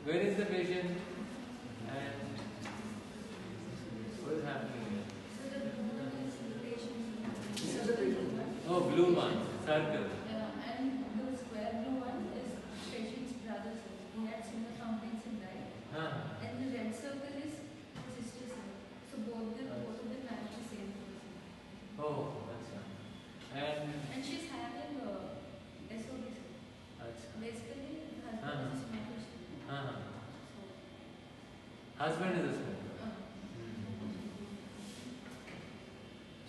Where is the patient? And what is happening here? This is the patient. Oh, blue one, circle. And the square blue one is patient's brother, sir. He had similar complaints in right. And the red circle is sister, sir. So both of them match the same person. Oh, अच्छा. And she's having SOD, sir. अच्छा. Basically, husband is a smoker. Husband is a smoker.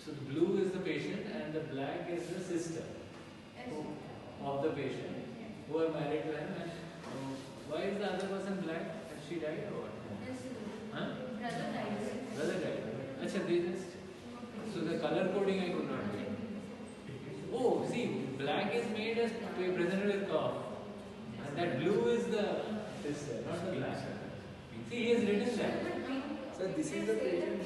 So the blue is the patient and the black is the sister of the patient who are married to him. And why is the other person black? Has she died or what? Yes, sir. Huh? Brother died. Brother died. Achha, they just. So the color coding I could not do. Oh, see, black is made as presented with cough. And that blue is the sister, not the black. See, he has written that. Sir, this is the patient.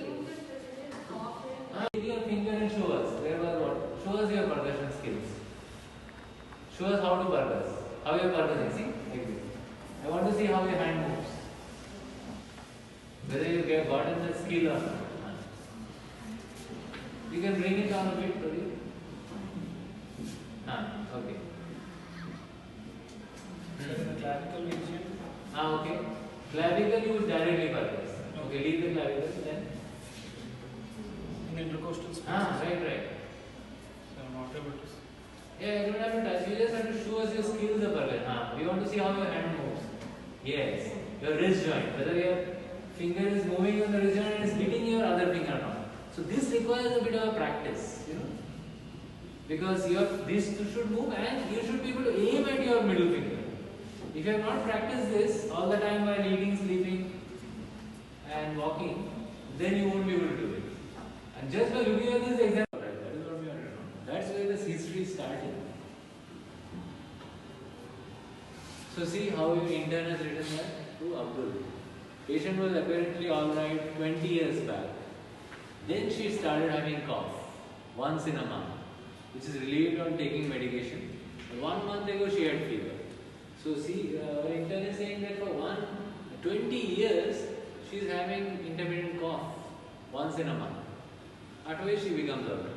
Take your finger and show us. There was what? Show us your percussion skills. Show us how to percuss. How you are percussing. See? Like this. I want to see how your hand moves. Whether you have gotten the skill or not. You can bring it down a bit, Pradeep. Okay. Clavicle region. Okay. Clavicle you directly percuss. Okay, leave the clavicle then. In intercostal space. Right. So I'm not able to see. Yeah, you don't have to touch. You just have to show us your skills of percussion. We want to see how your hand moves. Yes. Your wrist joint. Whether your finger is moving on the wrist joint and is hitting your other finger or not. So this requires a bit of a practice, because this should move and you should be able to aim at your middle finger. If you have not practiced this all the time while eating, sleeping and walking, then you won't be able to do it. And just by looking at this example, that is what we want to know. That's where this history started. So see how your intern has written that to Abdul. Patient was apparently alright 20 years back. Then she started having cough once in a month, which is relieved on taking medication. 1 month ago she had fever. So see, our intern is saying that for 20 years she is having intermittent cough once in a month. At which she becomes alright.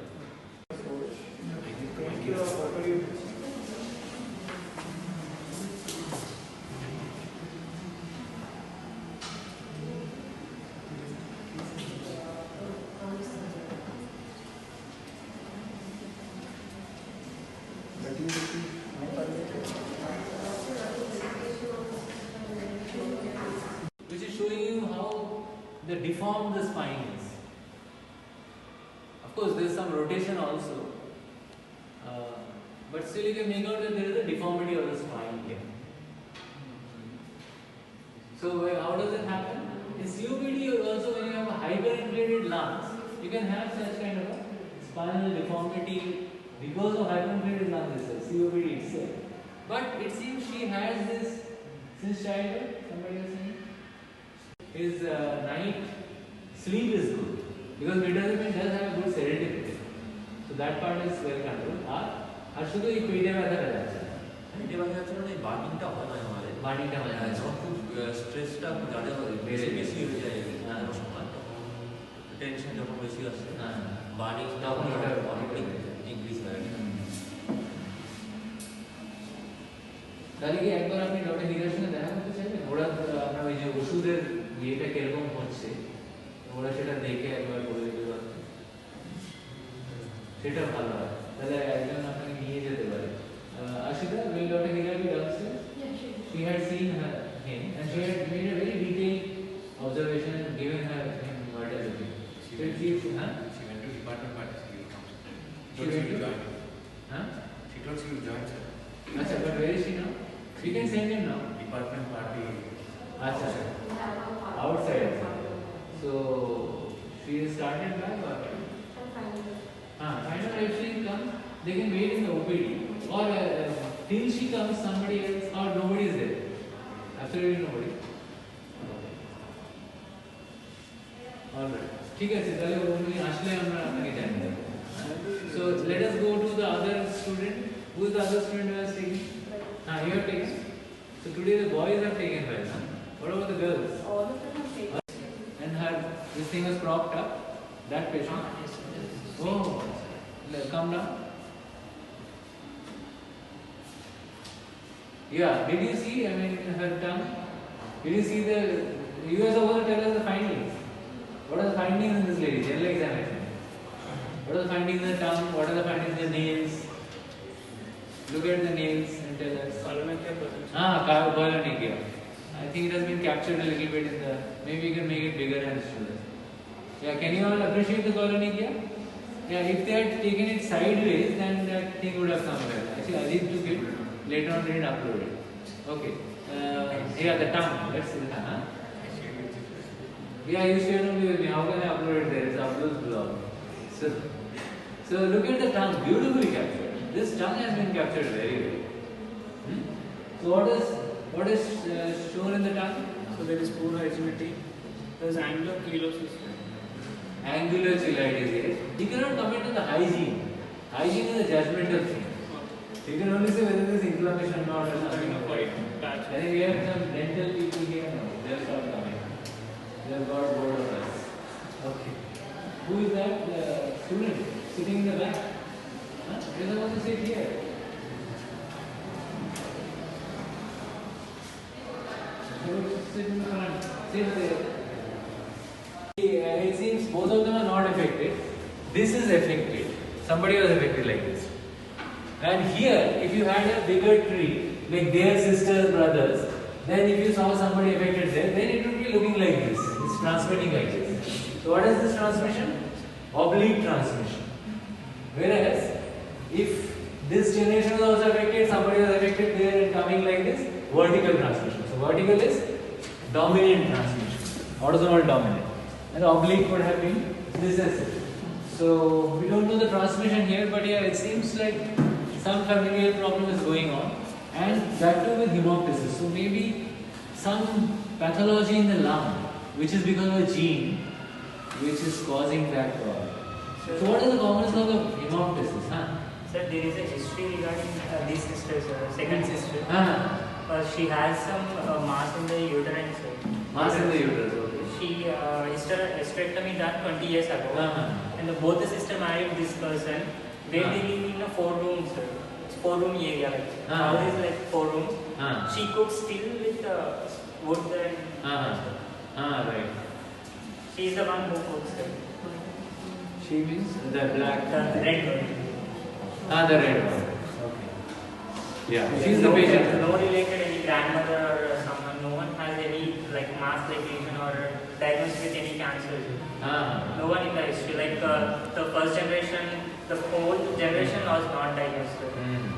Which is showing you how deformed the spine is. Of course, there is some rotation also, but still you can make out that there is a deformity of the spine here. So how does it happen? In COPD also, when you have a hyperinflated lungs, you can have such kind of a spinal deformity because of hyperinflated lungs itself, COPD itself. But it seems she has this since childhood. Somebody was saying his night sleep is good because mirtazapine does have a good sedative effect. So that part is well controlled. আর শুধু এই পেটে ব্যথাটা যাচ্ছে না। পেটে ব্যথা যাচ্ছে না, এই বার্নিংটা হয় না আমাদের। বার্নিংটা হয় না, যখন খুব স্ট্রেসটা যাদের বেশি হয়ে যায় কোনো সময়, টেনশন যখন বেশি আসছে, বার্নিং তখন ওটা অনেকটাই ইনক্রিজ হয়ে যায়। তাহলে কি একবার আপনি ডক্টর হিরার সঙ্গে দেখা করতে চাইবেন? ওরা আপনার ওই যে ওষুধের ইয়েটা কিরকম হচ্ছে ওরা সেটা দেখে একবার বলে দিতে পারবে, সেটা ভালো হয়। তাহলে একজন আপনাকে নিয়ে যেতে পারে। Ashita, will Dr. Hira be downstairs? Yeah, sure. She had seen him and she had made a very detailed observation and given him mirtazapine. She went to department party. She went to join. She told she will join, sir. Achha, but where is she now? We can send him now. Department party. Achha, outside. So she has started back or? Find out if she comes. They can wait in the OPD or till she comes somebody else or nobody is there. Absolutely nobody. Alright. ठीक है चलिए वो नहीं आशले हम आपने जाने दें. So let us go to the other student. Who is the other student who has taken? You have taken. So today the boys have taken right now. This thing was propped up. That patient. Oh, come down. Yeah, did you see, I mean, her tongue? Did you see you were supposed to tell us the findings. What are the findings in this lady? General examination. What are the findings in the tongue? What are the findings in the nails? Look at the nails and tell us. Colonychia. I think it has been captured a little bit in the, maybe you can make it bigger and show us. Yeah, can you all appreciate the colonychia? Yeah, if they had taken it sideways, then that thing would have come well. Actually, Ajit took it. Later on, didn't upload it. Okay. Yeah, the tongue. Let's see the tongue. Huh? Yeah, you shared only with me. How can I upload it there? It's Abdul's blog. So look at the tongue. Beautifully captured. This tongue has been captured very well. So what is shown in the tongue? So there is poor hygienity. There is angular cheilitis. Angular cheilitis, yes. You cannot comment on the hygiene. Hygiene is a judgmental thing. You can only say whether there is inflammation or not. Having a white patch. I think we have some dental people here now. They'll start coming. They have got bored of us. Okay. Who is that? The student sitting in the back? Huh? You're supposed to sit here. Sit in the front. Sit there. It seems both of them are not affected. This is affected. Somebody was affected like this. And here, if you had a bigger tree, like their sisters, brothers, then if you saw somebody affected there, then it would be looking like this. It's transmitting like this. So what is this transmission? Oblique transmission. Whereas, if this generation was also affected, somebody was affected there and coming like this, vertical transmission. So vertical is dominant transmission, autosomal dominant. And oblique would have been recessive. So we don't know the transmission here, but yeah, it seems like some familial problem is going on, and that too with hemoptysis. So maybe some pathology in the lung, which is because of a gene, which is causing that problem. So what is the common cause of hemoptysis? Sir, there is a history regarding this sister, sir, second sister. She has some mass in the uterine, sir. Mass in the uterus, okay. She hysterectomy done 20 years ago. And both the sister married this person. They live in a 4-room, sir. It's 4-room area. Like, house is like 4 rooms. She cooks still with wood and. Right. She is the one who cooks, sir. She means the black. The red one. The red one. Okay. Yeah. She's the patient. No related any grandmother or someone. No one has any like mass lesion or diagnosed with any cancer. No one in the history. Like the first generation, the fourth generation was not diagnosed.